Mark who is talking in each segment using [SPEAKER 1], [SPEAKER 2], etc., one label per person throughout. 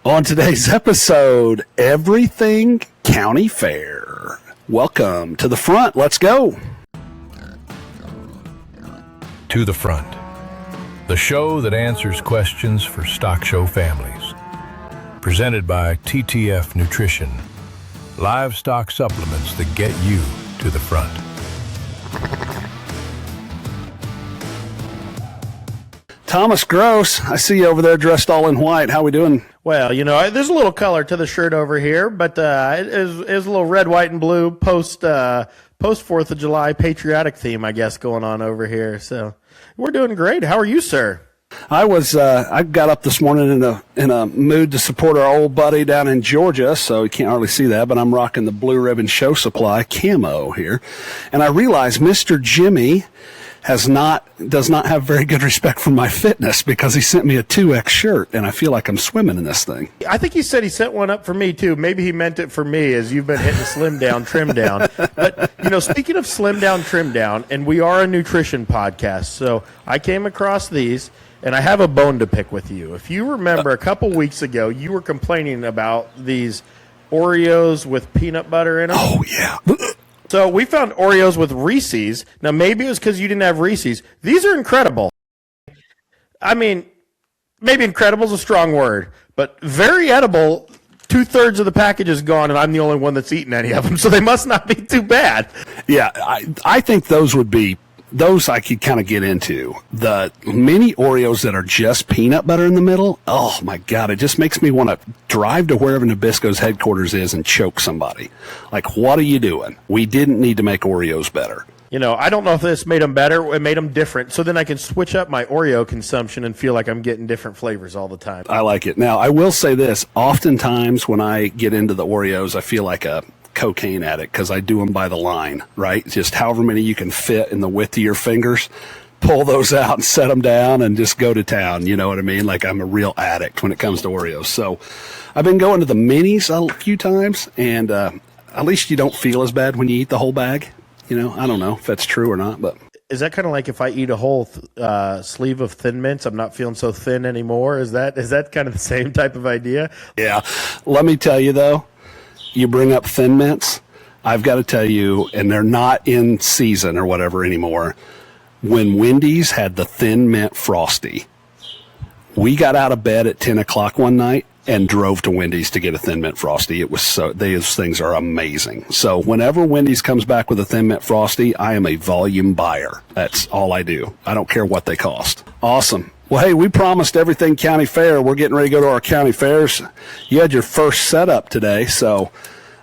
[SPEAKER 1] On today's episode, everything county fair. Welcome to the front. Let's go.
[SPEAKER 2] To the Front, the show that answers questions for stock show families. Presented by TTF Nutrition, livestock supplements that get you to the front.
[SPEAKER 1] Thomas Gross, I see you over there dressed all in white. How we doing?
[SPEAKER 3] Well, you know, there's a little color to the shirt over here, but it is a little red, white, and blue post 4th of July patriotic theme, I guess, going on over here. So we're doing great. How are you, sir?
[SPEAKER 1] I got up this morning in a mood to support our old buddy down in Georgia, so you can't hardly see that, but I'm rocking the Blue Ribbon Show Supply camo here. And I realized Mr. Jimmy does not have very good respect for my fitness because he sent me a 2X shirt, and I feel like I'm swimming in this thing.
[SPEAKER 3] I think he said he sent one up for me, too. Maybe he meant it for me as you've been hitting slim down, trim down. But, you know, speaking of slim down, trim down, and we are a nutrition podcast, so I came across these, and I have a bone to pick with you. If you remember, a couple weeks ago, you were complaining about these Oreos with peanut butter in them.
[SPEAKER 1] Oh, yeah.
[SPEAKER 3] So we found Oreos with Reese's. Now, maybe it was because you didn't have Reese's. These are incredible. I mean, maybe incredible is a strong word, but very edible. 2/3 of the package is gone, and I'm the only one that's eaten any of them, so they must not be too bad.
[SPEAKER 1] Yeah, I think those I could kind of get into. The mini Oreos that are just peanut butter in the middle, oh my God, it just makes me want to drive to wherever Nabisco's headquarters is and choke somebody. Like, what are you doing? We didn't need to make Oreos better.
[SPEAKER 3] You know, I don't know if this made them better. It made them different, so then I can switch up my Oreo consumption and feel like I'm getting different flavors all the time.
[SPEAKER 1] I like it. Now, I will say this. Oftentimes when I get into the Oreos, I feel like a cocaine addict because I do them by the line, right? Just however many you can fit in the width of your fingers, pull those out and set them down and just go to town. You know what I mean? Like I'm a real addict when it comes to Oreos. So I've been going to the minis a few times, and at least you don't feel as bad when you eat the whole bag. You know, I don't know if that's true or not, but.
[SPEAKER 3] Is that kind of like if I eat a whole sleeve of Thin Mints, I'm not feeling so thin anymore? Is that kind of the same type of idea?
[SPEAKER 1] Yeah. Let me tell you though, you bring up Thin Mints, I've got to tell you, and they're not in season or whatever anymore, when Wendy's had the Thin Mint Frosty, we got out of bed at 10 o'clock one night and drove to Wendy's to get a Thin Mint Frosty. It was those things are amazing. So whenever Wendy's comes back with a Thin Mint Frosty, I am a volume buyer. That's all I do. I don't care what they cost. Awesome. Well, hey, we promised everything county fair. We're getting ready to go to our county fairs. You had your first setup today, so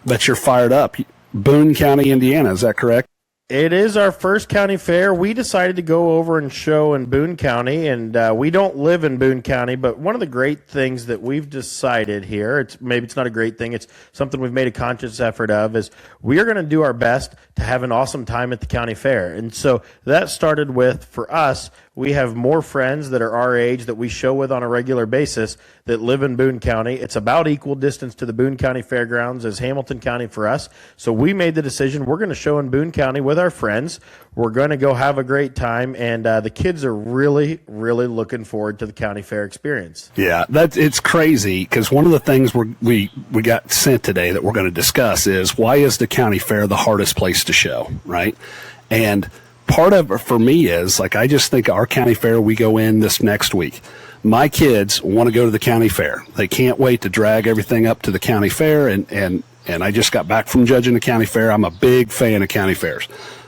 [SPEAKER 1] I bet you're fired up. Boone County, Indiana, is that correct?
[SPEAKER 3] It is our first county fair. We decided to go over and show in Boone County, and we don't live in Boone County, but one of the great things that we've decided here, maybe it's not a great thing, it's something we've made a conscious effort of, is we are going to do our best to have an awesome time at the county fair. And so that started with, for us, we have more friends that are our age that we show with on a regular basis that live in Boone County. It's about equal distance to the Boone County Fairgrounds as Hamilton County for us. So we made the decision we're going to show in Boone County with our friends. We're going to go have a great time, and the kids are really, really looking forward to the county fair experience.
[SPEAKER 1] Yeah, it's crazy because one of the things we got sent today that we're going to discuss is why is the county fair the hardest place to show, right? And part of it for me is, like, I just think our county fair, we go in this next week. My kids want to go to the county fair. They can't wait to drag everything up to the county fair, and I just got back from judging the county fair. I'm a big fan of county fairs.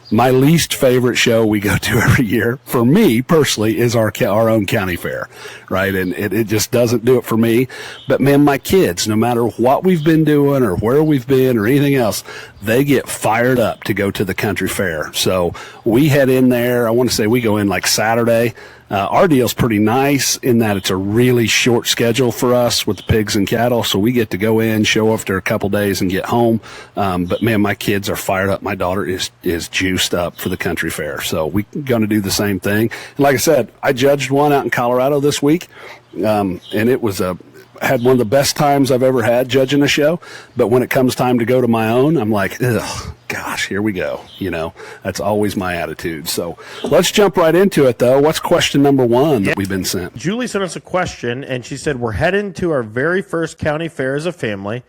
[SPEAKER 1] My least favorite show we go to every year, for me personally, is our own county fair, right? And it just doesn't do it for me. But man, my kids, no matter what we've been doing or where we've been or anything else, they get fired up to go to the country fair. So we head in there. I want to say we go in like Saturday. Our deal's pretty nice in that it's a really short schedule for us with the pigs and cattle, so we get to go in, show after a couple days, and get home. But man, my kids are fired up. My daughter is juiced up for the country fair, so we're going to do the same thing. And like I said, I judged one out in Colorado this week, and it was had one of the best times I've ever had judging a show. But when it comes time to go to my own, I'm like, ugh, gosh, here we go. That's always my attitude. So let's jump right into it, though. What's question number one that we've been sent?
[SPEAKER 3] Julie sent us a question, and she said, we're heading to our very first county fair as a family.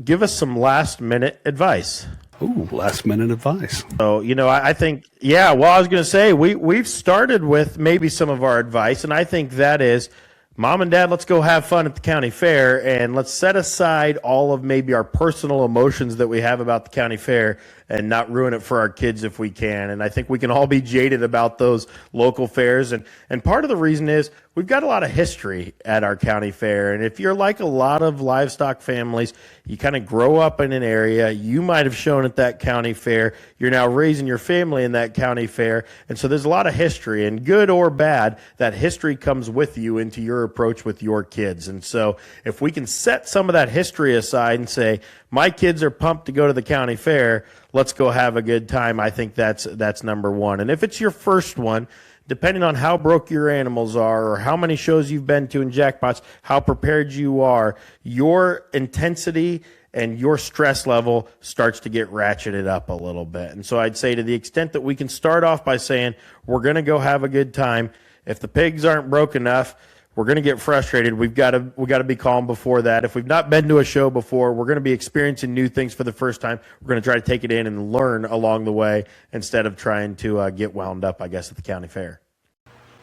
[SPEAKER 3] Give us some last-minute advice.
[SPEAKER 1] Ooh, last-minute advice.
[SPEAKER 3] So, I think, I was going to say, we've started with maybe some of our advice, and I think that is, Mom and Dad, let's go have fun at the county fair, and let's set aside all of maybe our personal emotions that we have about the county fair and not ruin it for our kids if we can. And I think we can all be jaded about those local fairs. And part of the reason is we've got a lot of history at our county fair. And if you're like a lot of livestock families, you kind of grow up in an area, you might have shown at that county fair, you're now raising your family in that county fair. And so there's a lot of history, and good or bad, that history comes with you into your approach with your kids. And so if we can set some of that history aside and say, my kids are pumped to go to the county fair, let's go have a good time, I think that's number one. And if it's your first one, depending on how broke your animals are or how many shows you've been to in jackpots, how prepared you are, your intensity and your stress level starts to get ratcheted up a little bit. And so I'd say, to the extent that we can start off by saying, we're going to go have a good time, if the pigs aren't broke enough, we're going to get frustrated. We've got to be calm before that. If we've not been to a show before, we're going to be experiencing new things for the first time. We're going to try to take it in and learn along the way instead of trying to get wound up, I guess, at the county fair.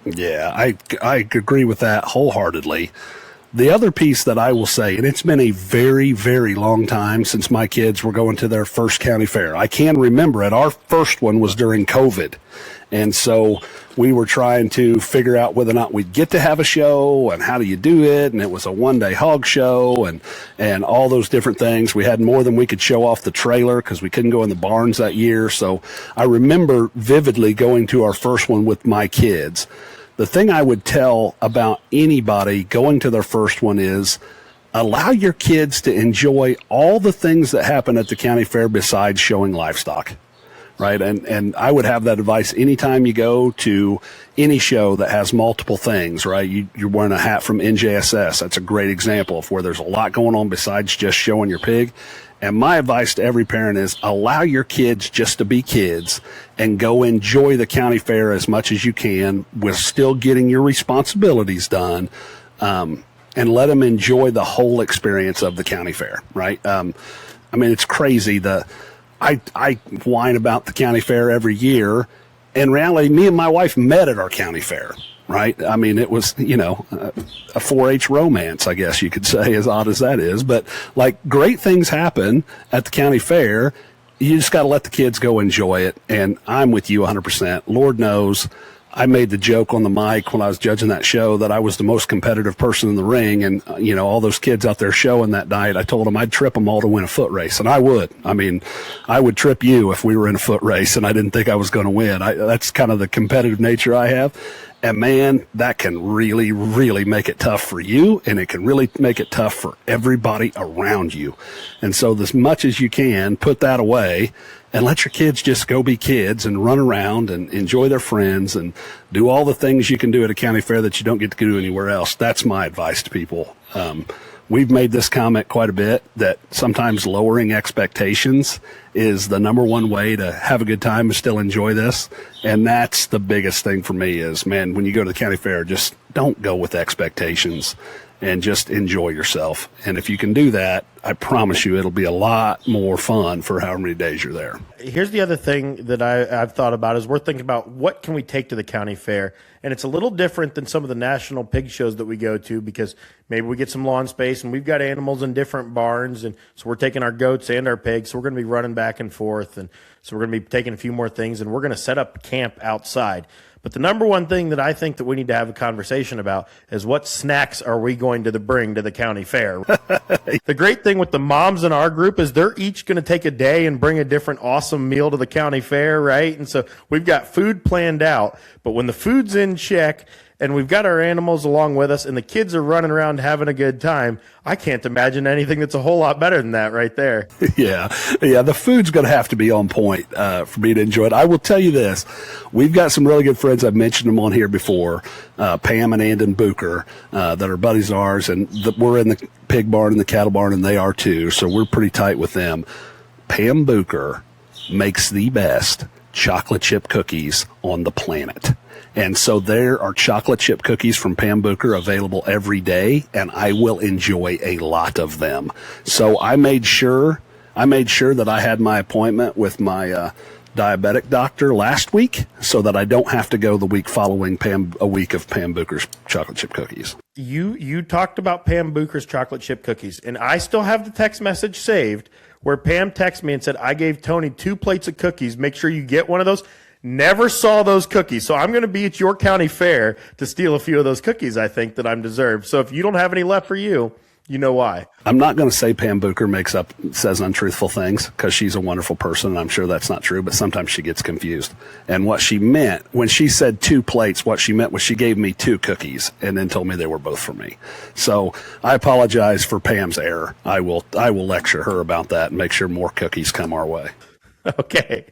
[SPEAKER 1] Yeah, I agree with that wholeheartedly. The other piece that I will say, and it's been a very, very long time since my kids were going to their first county fair. I can remember it. Our first one was during COVID. And so we were trying to figure out whether or not we'd get to have a show and how do you do it. And it was a one-day hog show and all those different things. We had more than we could show off the trailer because we couldn't go in the barns that year. So I remember vividly going to our first one with my kids. The thing I would tell about anybody going to their first one is allow your kids to enjoy all the things that happen at the county fair besides showing livestock, right? And I would have that advice anytime you go to any show that has multiple things, right? You're wearing a hat from NJSS. That's a great example of where there's a lot going on besides just showing your pig. And my advice to every parent is allow your kids just to be kids and go enjoy the county fair as much as you can with still getting your responsibilities done, and let them enjoy the whole experience of the county fair, right? It's crazy. I whine about the county fair every year. In reality, me and my wife met at our county fair, right? It was, a 4-H romance, I guess you could say, as odd as that is. But like, great things happen at the county fair. You just got to let the kids go enjoy it. And I'm with you 100%. Lord knows I made the joke on the mic when I was judging that show that I was the most competitive person in the ring. And, all those kids out there showing that night, I told them I'd trip them all to win a foot race. And I would. I would trip you if we were in a foot race and I didn't think I was going to win. That's kind of the competitive nature I have. And man, that can really, really make it tough for you, and it can really make it tough for everybody around you. And so as much as you can, put that away and let your kids just go be kids and run around and enjoy their friends and do all the things you can do at a county fair that you don't get to do anywhere else. That's my advice to people. We've made this comment quite a bit that sometimes lowering expectations is the number one way to have a good time and still enjoy this. And that's the biggest thing for me is, man, when you go to the county fair, just don't go with expectations and just enjoy yourself. And if you can do that, I promise you it'll be a lot more fun for however many days you're there.
[SPEAKER 3] Here's the other thing that I've thought about is we're thinking about what can we take to the county fair. And it's a little different than some of the national pig shows that we go to because maybe we get some lawn space and we've got animals in different barns. And so we're taking our goats and our pigs. So we're going to be running back and forth. And so we're going to be taking a few more things and we're going to set up camp outside. But the number one thing that I think that we need to have a conversation about is what snacks are we going to bring to the county fair? The great thing with the moms in our group is they're each going to take a day and bring a different awesome meal to the county fair, right? And so we've got food planned out. But when the food's in check and we've got our animals along with us, and the kids are running around having a good time, I can't imagine anything that's a whole lot better than that right there.
[SPEAKER 1] Yeah. The food's going to have to be on point for me to enjoy it. I will tell you this. We've got some really good friends. I've mentioned them on here before, Pam and Andon Bucher, that are buddies of ours, and we're in the pig barn and the cattle barn, and they are too, so we're pretty tight with them. Pam Bucher makes the best chocolate chip cookies on the planet. And so there are chocolate chip cookies from Pam Bucher available every day, and I will enjoy a lot of them. So I made sure that I had my appointment with my diabetic doctor last week so that I don't have to go the week following a week of Pam Bucher's chocolate chip cookies.
[SPEAKER 3] You talked about Pam Bucher's chocolate chip cookies, and I still have the text message saved where Pam texted me and said, I gave Tony 2 plates of cookies. Make sure you get one of those. Never saw those cookies. So I'm going to be at your county fair to steal a few of those cookies, I think, that I'm deserved. So if you don't have any left for you, you know why.
[SPEAKER 1] I'm not going to say Pam Bucher says untruthful things, because she's a wonderful person, and I'm sure that's not true, but sometimes she gets confused. And what she meant, when she said 2 plates, what she meant was she gave me 2 cookies and then told me they were both for me. So I apologize for Pam's error. I will lecture her about that and make sure more cookies come our way.
[SPEAKER 3] Okay.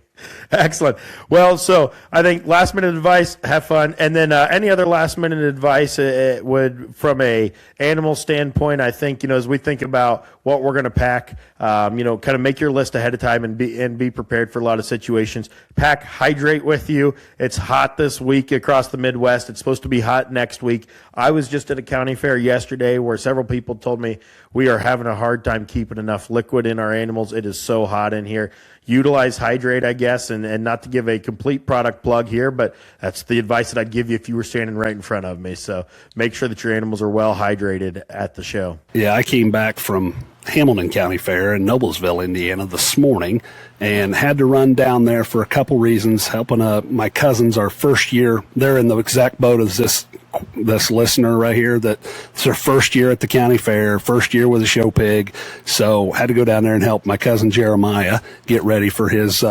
[SPEAKER 3] Excellent. Well, so I think last minute advice, have fun. And then any other last minute advice would, from a animal standpoint, I think, as we think about what we're going to pack, kind of make your list ahead of time and be prepared for a lot of situations. Pack hydrate with you. It's hot this week across the Midwest. It's supposed to be hot next week. I was just at a county fair yesterday where several people told me we are having a hard time keeping enough liquid in our animals. It is so hot in here. Utilize hydrate, I guess, and not to give a complete product plug here, but that's the advice that I'd give you if you were standing right in front of me. So make sure that your animals are well hydrated at the show.
[SPEAKER 1] Yeah, I came back from Hamilton County Fair in Noblesville, Indiana this morning, and had to run down there for a couple reasons, helping my cousins, our first year. They're in the exact boat as this listener right here, that it's their first year at the county fair, first year with a show pig. So had to go down there and help my cousin Jeremiah get ready for his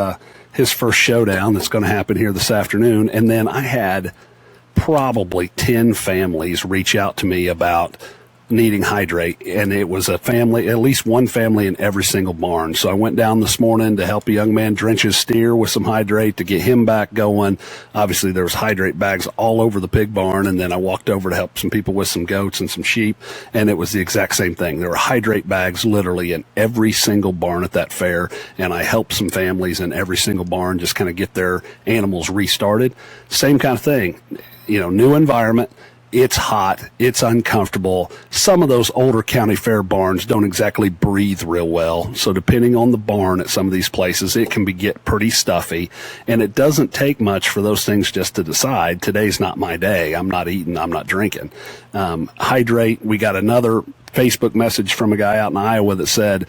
[SPEAKER 1] first showdown that's going to happen here this afternoon. And then I had probably 10 families reach out to me about needing hydrate, and it was a family, at least one family in every single barn. So I went down this morning to help a young man drench his steer with some hydrate to get him back going. Obviously there was hydrate bags all over the pig barn, and then I walked over to help some people with some goats and some sheep, and it was the exact same thing. There were hydrate bags literally in every single barn at that fair, and I helped some families in every single barn just kind of get their animals restarted. Same kind of thing, new environment. It's hot. It's uncomfortable. Some of those older county fair barns don't exactly breathe real well. So depending on the barn at some of these places, it can get pretty stuffy. And it doesn't take much for those things just to decide, today's not my day. I'm not eating. I'm not drinking. Hydrate. We got another Facebook message from a guy out in Iowa that said,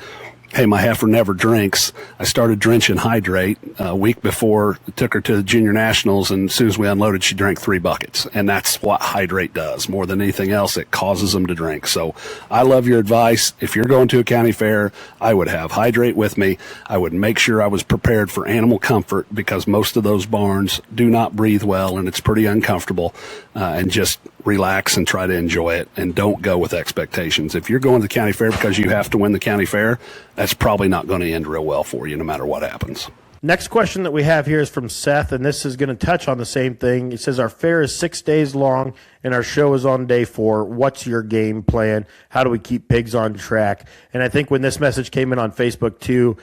[SPEAKER 1] hey, my heifer never drinks. I started drenching hydrate a week before, took her to the junior nationals, and as soon as we unloaded, she drank 3 buckets. And that's what hydrate does. More than anything else, it causes them to drink. So I love your advice. If you're going to a county fair, I would have hydrate with me. I would make sure I was prepared for animal comfort, because most of those barns do not breathe well, and it's pretty uncomfortable. And just relax and try to enjoy it, and don't go with expectations. If you're going to the county fair because you have to win the county fair, that's probably not going to end real well for you no matter what happens.
[SPEAKER 3] Next question that we have here is from Seth, and this is going to touch on the same thing. He says, our fair is 6 days long, and our show is on day 4. What's your game plan? How do we keep pigs on track? And I think when this message came in on Facebook too,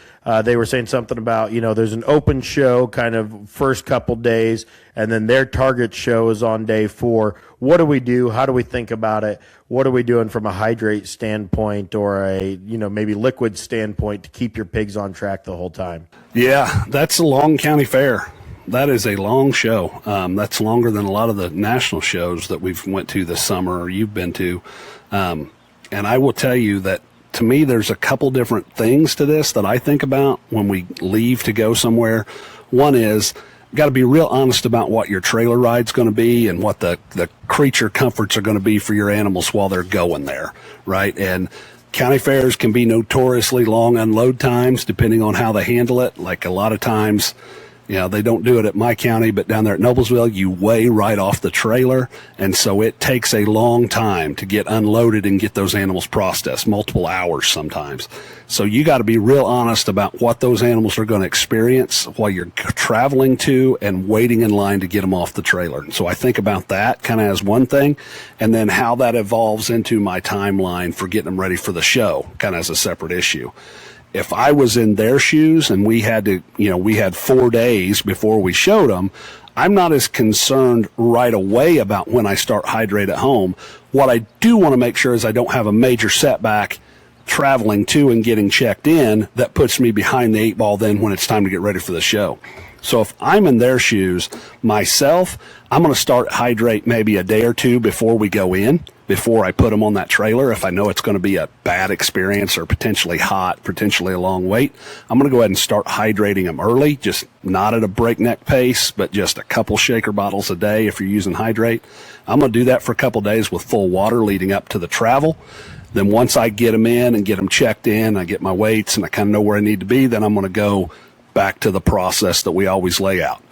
[SPEAKER 3] they were saying something about, there's an open show kind of first couple days, and then their target show is on day 4. What do we do? How do we think about it? What are we doing from a hydrate standpoint or a, maybe liquid standpoint to keep your pigs on track the whole time?
[SPEAKER 1] Yeah, that's a long county fair. That is a long show. That's longer than a lot of the national shows that we've went to this summer or you've been to. And I will tell you that, to me, there's a couple different things to this that I think about when we leave to go somewhere. One is, got to be real honest about what your trailer ride's going to be and what the creature comforts are going to be for your animals while they're going there, right? And county fairs can be notoriously long unload times depending on how they handle it. Like a lot of times, You know, they don't do it at my county, but down there at Noblesville, you weigh right off the trailer. And so it takes a long time to get unloaded and get those animals processed, multiple hours sometimes. So you got to be real honest about what those animals are going to experience while you're traveling to and waiting in line to get them off the trailer. And so I think about that kind of as one thing, and then how that evolves into my timeline for getting them ready for the show, kind of as a separate issue. If I was in their shoes and we had 4 days before we showed them, I'm not as concerned right away about when I start hydrate at home. What I do want to make sure is I don't have a major setback traveling to and getting checked in that puts me behind the 8 ball then when it's time to get ready for the show. So if I'm in their shoes myself, I'm going to start hydrate maybe a day or two before we go in, before I put them on that trailer. If I know it's going to be a bad experience or potentially hot, potentially a long wait, I'm going to go ahead and start hydrating them early, just not at a breakneck pace, but just a couple shaker bottles a day if you're using hydrate. I'm going to do that for a couple days with full water leading up to the travel. Then once I get them in and get them checked in, I get my weights and I kind of know where I need to be, then I'm going to go back to the process that we always lay out.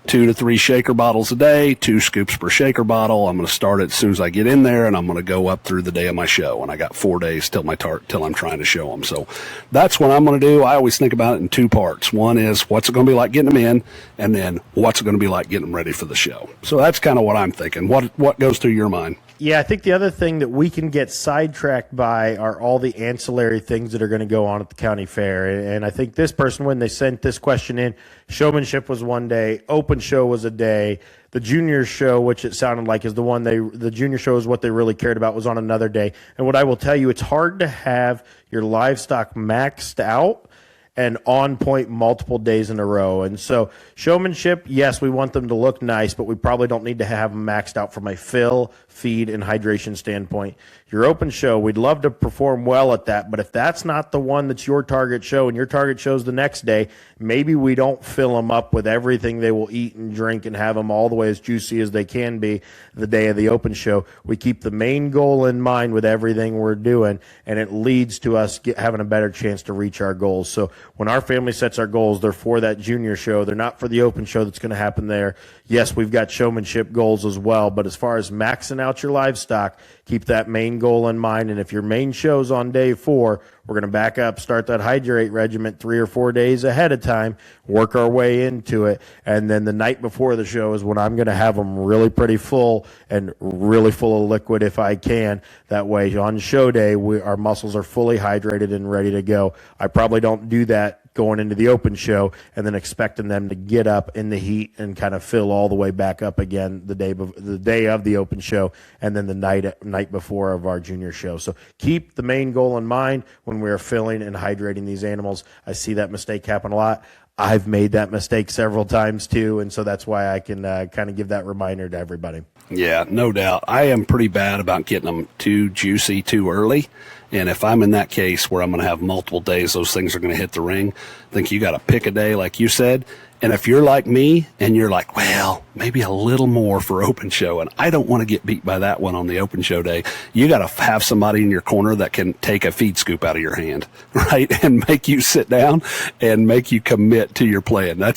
[SPEAKER 1] 2 to 3 shaker bottles a day, 2 scoops per shaker bottle. I'm going to start it as soon as I get in there, and I'm going to go up through the day of my show. And I got 4 days till I'm trying to show them. So that's what I'm going to do. I always think about it in 2 parts. One is what's it going to be like getting them in, and then what's it going to be like getting them ready for the show. So that's kind of what I'm thinking. What goes through your mind?
[SPEAKER 3] Yeah, I think the other thing that we can get sidetracked by are all the ancillary things that are going to go on at the county fair. And I think this person, when they sent this question in, showmanship was one day, open show was a day, the junior show, which it sounded like is the junior show is what they really cared about, was on another day. And what I will tell you, it's hard to have your livestock maxed out and on point multiple days in a row. And so showmanship, yes, we want them to look nice, but we probably don't need to have them maxed out from a fill, feed, and hydration standpoint. Your open show, we'd love to perform well at that, but if that's not the one that's your target show and your target show's the next day, maybe we don't fill them up with everything they will eat and drink and have them all the way as juicy as they can be the day of the open show. We keep the main goal in mind with everything we're doing, and it leads to us having a better chance to reach our goals. So when our family sets our goals, they're for that junior show. They're not for the open show that's going to happen there. Yes, we've got showmanship goals as well, but as far as maxing out your livestock, keep that main goal in mind. And if your main show's on day 4, we're going to back up, start that hydrate regiment 3 or 4 days ahead of time, work our way into it. And then the night before the show is when I'm going to have them really pretty full and really full of liquid if I can. That way on show day, our muscles are fully hydrated and ready to go. I probably don't do that going into the open show and then expecting them to get up in the heat and kind of fill all the way back up again the day of the open show and then the night before of our junior show. So keep the main goal in mind when we're filling and hydrating these animals. I see that mistake happen a lot. I've made that mistake several times too, and so that's why I can kind of give that reminder to everybody.
[SPEAKER 1] Yeah, no doubt. I am pretty bad about getting them too juicy too early. And if I'm in that case where I'm going to have multiple days, those things are going to hit the ring. I think you got to pick a day, like you said. And if you're like me and you're like, well, maybe a little more for open show, and I don't want to get beat by that one on the open show day, you got to have somebody in your corner that can take a feed scoop out of your hand, right? And make you sit down and make you commit to your plan. I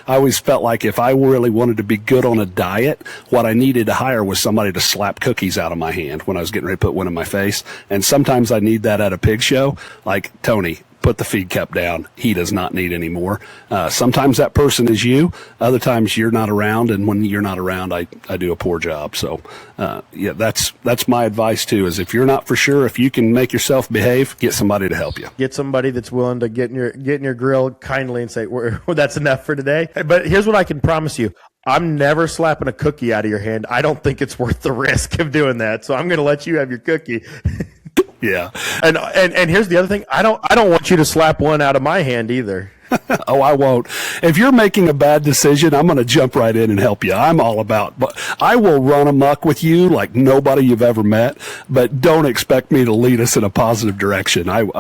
[SPEAKER 1] always felt like if I really wanted to be good on a diet, what I needed to hire was somebody to slap cookies out of my hand when I was getting ready to put one in my face. And sometimes I need that at a pig show, like Tony. Put the feed cup down. He does not need any more. Sometimes that person is you. Other times you're not around, and when you're not around, I do a poor job. So, yeah, that's my advice too. Is if you're not for sure, if you can make yourself behave, get somebody to help you.
[SPEAKER 3] Get somebody that's willing to get in your grill kindly and say, well, "That's enough for today." But here's what I can promise you. I'm never slapping a cookie out of your hand. I don't think it's worth the risk of doing that. So I'm going to let you have your cookie.
[SPEAKER 1] Yeah.
[SPEAKER 3] And here's the other thing. I don't want you to slap one out of my hand either.
[SPEAKER 1] Oh, I won't. If you're making a bad decision, I'm going to jump right in and help you. I'm all about, but I will run amok with you like nobody you've ever met, but don't expect me to lead us in a positive direction. I'm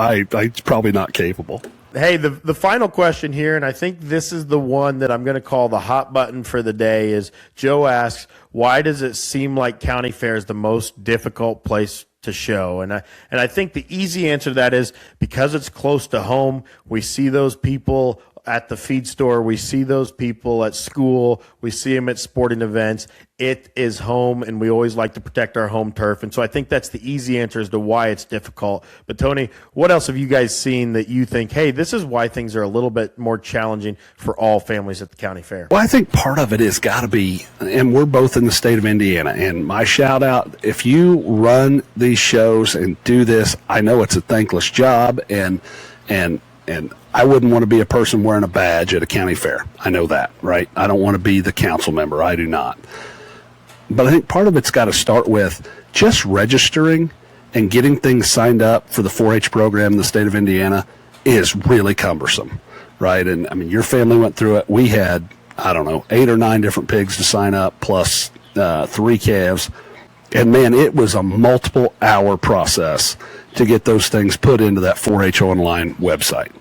[SPEAKER 1] probably not capable.
[SPEAKER 3] Hey, the final question here, and I think this is the one that I'm going to call the hot button for the day, is Joe asks, why does it seem like county fair is the most difficult place to show? And I think the easy answer to that is because it's close to home. We see those people at the feed store. We see those people at school. We see them at sporting events. It is home, and we always like to protect our home turf. And so I think that's the easy answer as to why it's difficult. But, Tony, what else have you guys seen that you think, hey, this is why things are a little bit more challenging for all families at the county fair?
[SPEAKER 1] Well, I think part of it has got to be, and we're both in the state of Indiana, and my shout out, if you run these shows and do this, I know it's a thankless job, and I wouldn't want to be a person wearing a badge at a county fair. I know that, right? I don't want to be the council member. I do not. But I think part of it's got to start with just registering and getting things signed up for the 4-H program in the state of Indiana is really cumbersome, right? And I mean, your family went through it. We had, 8 or 9 different pigs to sign up, plus 3 calves. And man, it was a multiple hour process to get those things put into that 4-H online website.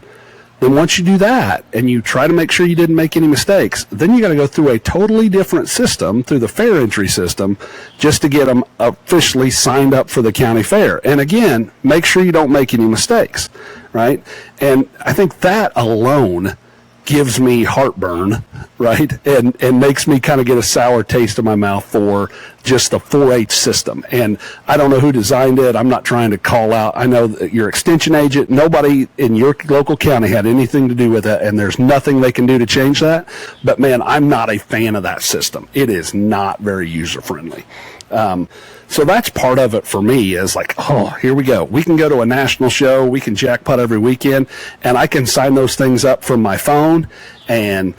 [SPEAKER 1] Then once you do that and you try to make sure you didn't make any mistakes, then you got to go through a totally different system, through the fair entry system, just to get them officially signed up for the county fair. And again, make sure you don't make any mistakes, right? And I think that alone gives me heartburn, right? And makes me kind of get a sour taste in my mouth for just the 4-H system. And I don't know who designed it. I'm not trying to call out. I know that your extension agent, nobody in your local county had anything to do with it, and there's nothing they can do to change that. But man, I'm not a fan of that system. It is not very user-friendly. So that's part of it for me is like, oh, here we go. We can go to a national show. We can jackpot every weekend, and I can sign those things up from my phone and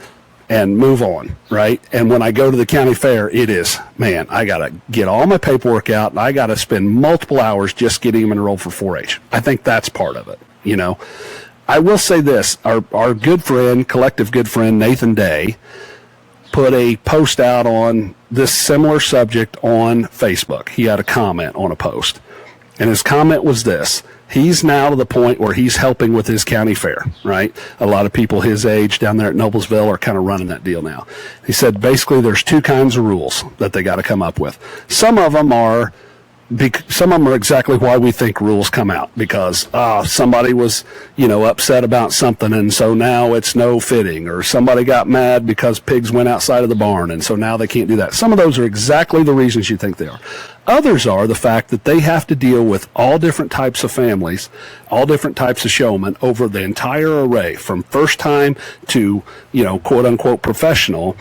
[SPEAKER 1] move on, right? And when I go to the county fair, it is, man, I got to get all my paperwork out, and I got to spend multiple hours just getting them enrolled for 4-H. I think that's part of it, you know. I will say this, our good friend, collective good friend, Nathan Day, put a post out on this similar subject on Facebook. He had a comment on a post, and his comment was this: he's now to the point where he's helping with his county fair, right? A lot of people his age down there at Noblesville are kind of running that deal now. He said basically there's 2 kinds of rules that they got to come up with. Some of them are exactly why we think rules come out, because somebody was, upset about something, and so now it's no fitting, or somebody got mad because pigs went outside of the barn, and so now they can't do that. Some of those are exactly the reasons you think they are. Others are the fact that they have to deal with all different types of families, all different types of showmen over the entire array, from first time to, quote unquote professional.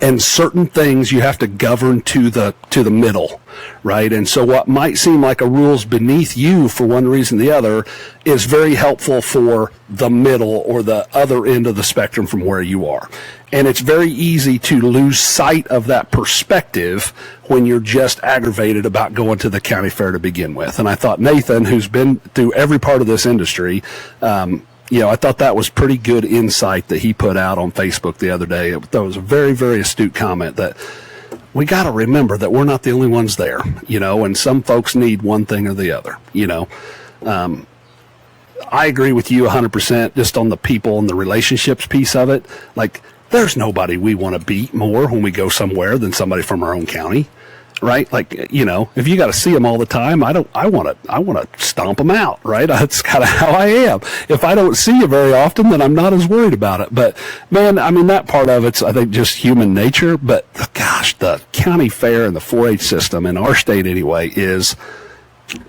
[SPEAKER 1] And certain things you have to govern to the middle, right? And so what might seem like a rule's beneath you for one reason or the other is very helpful for the middle or the other end of the spectrum from where you are. And it's very easy to lose sight of that perspective when you're just aggravated about going to the county fair to begin with. And I thought Nathan, who's been through every part of this industry, I thought that was pretty good insight that he put out on Facebook the other day. That was a very, very astute comment that we got to remember that we're not the only ones there, and some folks need one thing or the other, I agree with you 100% just on the people and the relationships piece of it. Like, there's nobody we want to beat more when we go somewhere than somebody from our own county. Right? Like, if you got to see them all the time, I want to stomp them out, right? That's kind of how I am. If I don't see you very often, then I'm not as worried about it. But man, I mean, that part of it's, I think, just human nature. But gosh, the county fair and the 4-H system in our state anyway is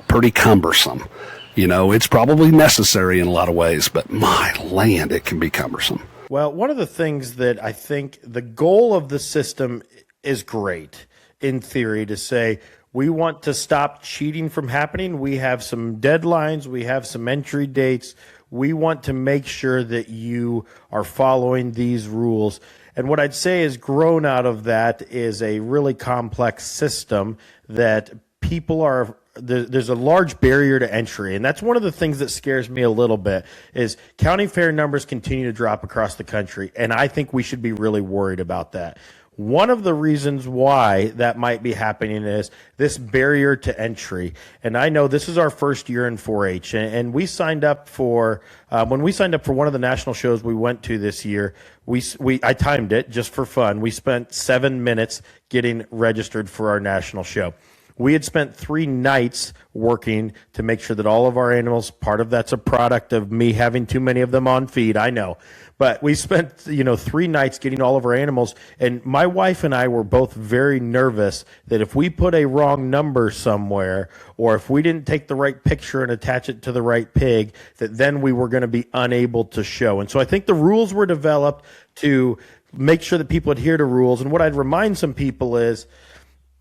[SPEAKER 1] pretty cumbersome. It's probably necessary in a lot of ways, but my land, it can be cumbersome.
[SPEAKER 3] Well, one of the things that I think the goal of the system is great. In theory, to say we want to stop cheating from happening. We have some deadlines. We have some entry dates. We want to make sure that you are following these rules. And what I'd say is grown out of that is a really complex system that people are, there's a large barrier to entry. And that's one of the things that scares me a little bit is county fair numbers continue to drop across the country. And I think we should be really worried about that. One of the reasons why that might be happening is this barrier to entry. And I know this is our first year in 4-H, and we signed up for, when we signed up for one of the national shows we went to this year, I timed it just for fun. We spent 7 minutes getting registered for our national show. We had spent 3 nights working to make sure that all of our animals, part of that's a product of me having too many of them on feed, I know. But we spent, 3 nights getting all of our animals, and my wife and I were both very nervous that if we put a wrong number somewhere, or if we didn't take the right picture and attach it to the right pig, that then we were going to be unable to show. And so I think the rules were developed to make sure that people adhere to rules. And what I'd remind some people is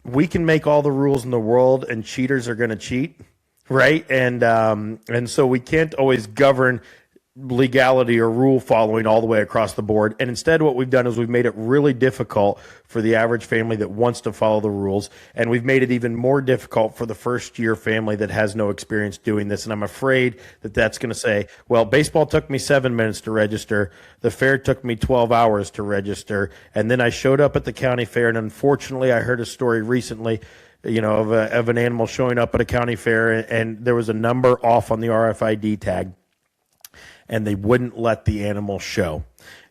[SPEAKER 3] we can make all the rules in the world, and cheaters are going to cheat, right? And so we can't always govern legality or rule following all the way across the board. And instead what we've done is we've made it really difficult for the average family that wants to follow the rules, and we've made it even more difficult for the first year family that has no experience doing this. And I'm afraid that that's going to say, well, baseball took me 7 minutes to register, the fair took me 12 hours to register, and then I showed up at the county fair, and unfortunately I heard a story recently of an animal showing up at a county fair, and there was a number off on the RFID tag, and they wouldn't let the animal show.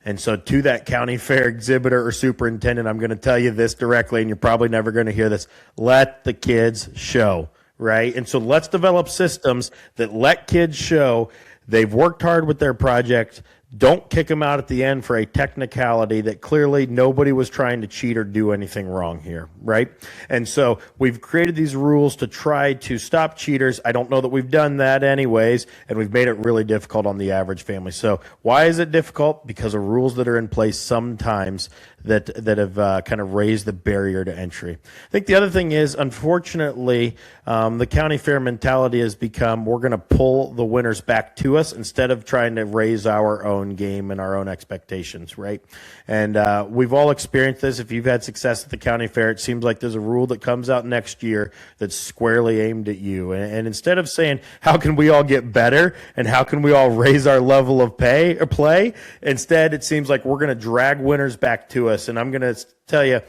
[SPEAKER 3] And so to that county fair exhibitor or superintendent, I'm going to tell you this directly, and you're probably never going to hear this: let the kids show, right? And so let's develop systems that let kids show. They've worked hard with their project. Don't kick them out at the end for a technicality that clearly nobody was trying to cheat or do anything wrong here, right? And so we've created these rules to try to stop cheaters. I don't know that we've done that anyways, and we've made it really difficult on the average family. So why is it difficult? Because of rules that are in place sometimes that have kind of raised the barrier to entry. I think the other thing is, unfortunately, the county fair mentality has become, we're going to pull the winners back to us instead of trying to raise our own game and our own expectations, right? And we've all experienced this. If you've had success at the county fair, it seems like there's a rule that comes out next year that's squarely aimed at you. And instead of saying, how can we all get better and how can we all raise our level of pay or play, instead it seems like we're going to drag winners back to us. And I'm going to tell you,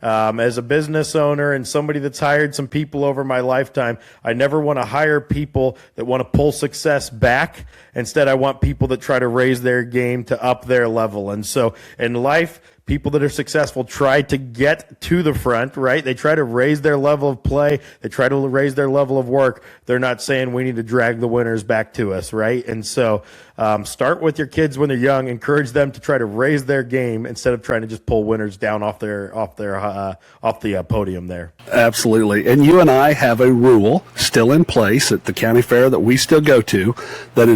[SPEAKER 3] as a business owner and somebody that's hired some people over my lifetime, I never want to hire people that want to pull success back. Instead, I want people that try to raise their game to up their level. And so in life, people that are successful try to get to the front, right? They try to raise their level of play. They try to raise their level of work. They're not saying we need to drag the winners back to us, right? And so start with your kids when they're young. Encourage them to try to raise their game instead of trying to just pull winners down off the podium there.
[SPEAKER 1] Absolutely. And you and I have a rule still in place at the county fair that we still go to that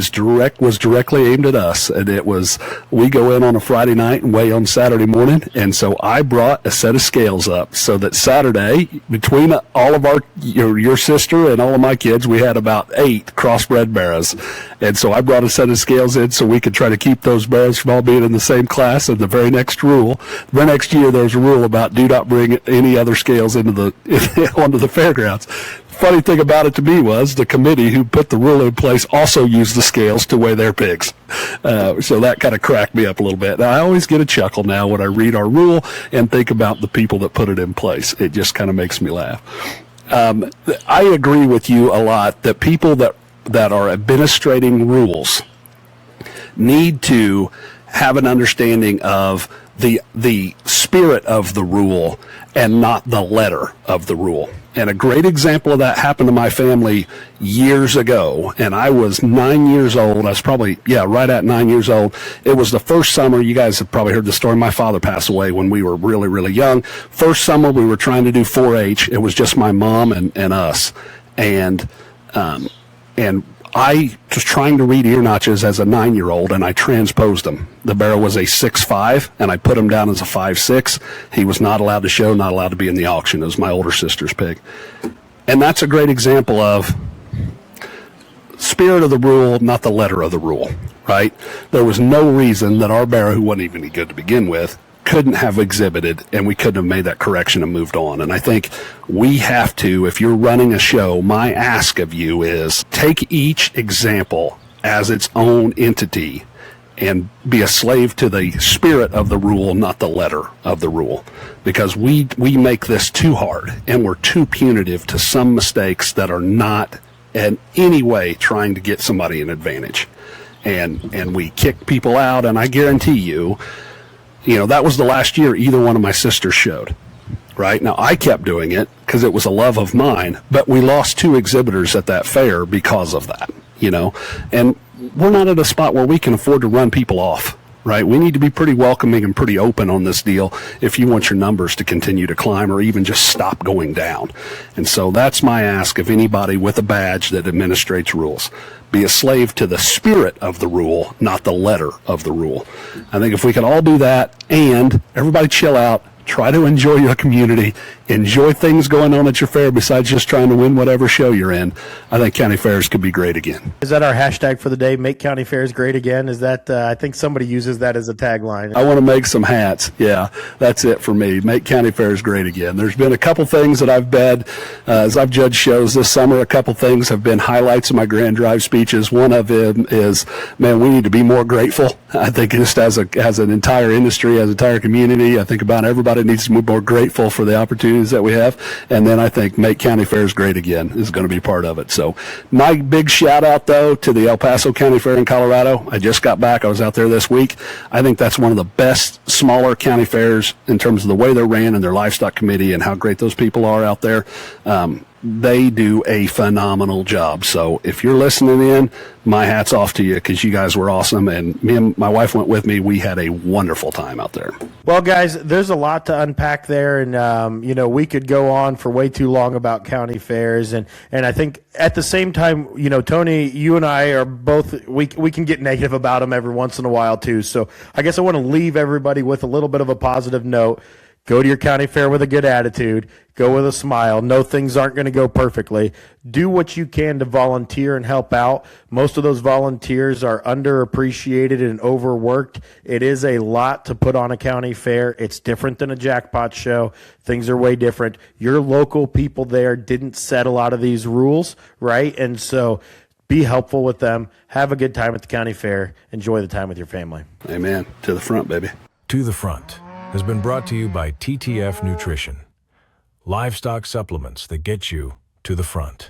[SPEAKER 1] was directly aimed at us. And it was, we go in on a Friday night and weigh on Saturday morning. And so I brought a set of scales up so that Saturday, between all of your sister and all of my kids, we had about 8 crossbred barrows. And so I brought a set of scales in so we could try to keep those barrows from all being in the same class. And the very next year, there's a rule about do not bring any other scales onto the fairgrounds. Funny thing about it to me was the committee who put the rule in place also used the scales to weigh their pigs. So that kind of cracked me up a little bit. Now, I always get a chuckle now when I read our rule and think about the people that put it in place. It just kind of makes me laugh. I agree with you a lot that people that are administrating rules need to have an understanding of the spirit of the rule and not the letter of the rule. And a great example of that happened to my family years ago. And I was 9 years old. I was probably, right at 9 years old. It was the first summer. You guys have probably heard the story. My father passed away when we were really, really young. First summer we were trying to do 4-H. It was just my mom and us. And I was trying to read ear notches as a 9-year-old, and I transposed them. The barrow was a 6'5", and I put him down as a 5'6". He was not allowed to show, not allowed to be in the auction. It was my older sister's pig. And that's a great example of spirit of the rule, not the letter of the rule, right? There was no reason that our barrow, who wasn't even any good to begin with, couldn't have exhibited, and we couldn't have made that correction and moved on. And I think we have to, if you're running a show, my ask of you is take each example as its own entity and be a slave to the spirit of the rule, not the letter of the rule. Because we make this too hard, and we're too punitive to some mistakes that are not in any way trying to get somebody an advantage. And we kick people out, and I guarantee you, that was the last year either one of my sisters showed, right? Now, I kept doing it because because it was a love of mine, but we lost 2 exhibitors at that fair because of that, you know. And we're not at a spot where we can afford to run people off, right? We need to be pretty welcoming and pretty open on this deal if you want your numbers to continue to climb or even just stop going down. And so that's my ask of anybody with a badge that administrates rules. Be a slave to the spirit of the rule, not the letter of the rule. I think if we can all do that, and everybody chill out, try to enjoy your community, enjoy things going on at your fair besides just trying to win whatever show you're in, I think county fairs could be great again.
[SPEAKER 3] Is that our hashtag for the day? Make county fairs great again? Is that, I think somebody uses that as a tagline.
[SPEAKER 1] I want to make some hats. Yeah, that's it for me. Make county fairs great again. There's been a couple things that I've been, as I've judged shows this summer, a couple things have been highlights of my Grand Drive speeches. One of them is, man, we need to be more grateful. I think just as an entire industry, as an entire community, I think about everybody needs to be more grateful for the opportunities that we have. And then I think make county fairs great again is going to be part of it. So my big shout out, though, to the El Paso County Fair in Colorado. I just got back. I was out there this week. I think that's one of the best smaller county fairs in terms of the way they're ran and their livestock committee and how great those people are out there. They do a phenomenal job. So if you're listening in, my hat's off to you because you guys were awesome. And me and my wife went with me. We had a wonderful time out there.
[SPEAKER 3] Well, guys, there's a lot to unpack there. And, you know, we could go on for way too long about county fairs. And I think at the same time, you know, Tony, you and I are both, we can get negative about them every once in a while too. So I guess I want to leave everybody with a little bit of a positive note. Go to your county fair with a good attitude. Go with a smile. Know things aren't going to go perfectly. Do what you can to volunteer and help out. Most of those volunteers are underappreciated and overworked. It is a lot to put on a county fair. It's different than a jackpot show. Things are way different. Your local people there didn't set a lot of these rules, right? And so be helpful with them. Have a good time at the county fair. Enjoy the time with your family.
[SPEAKER 1] Amen. To the front, baby.
[SPEAKER 2] To the Front has been brought to you by TTF Nutrition. Livestock supplements that get you to the front.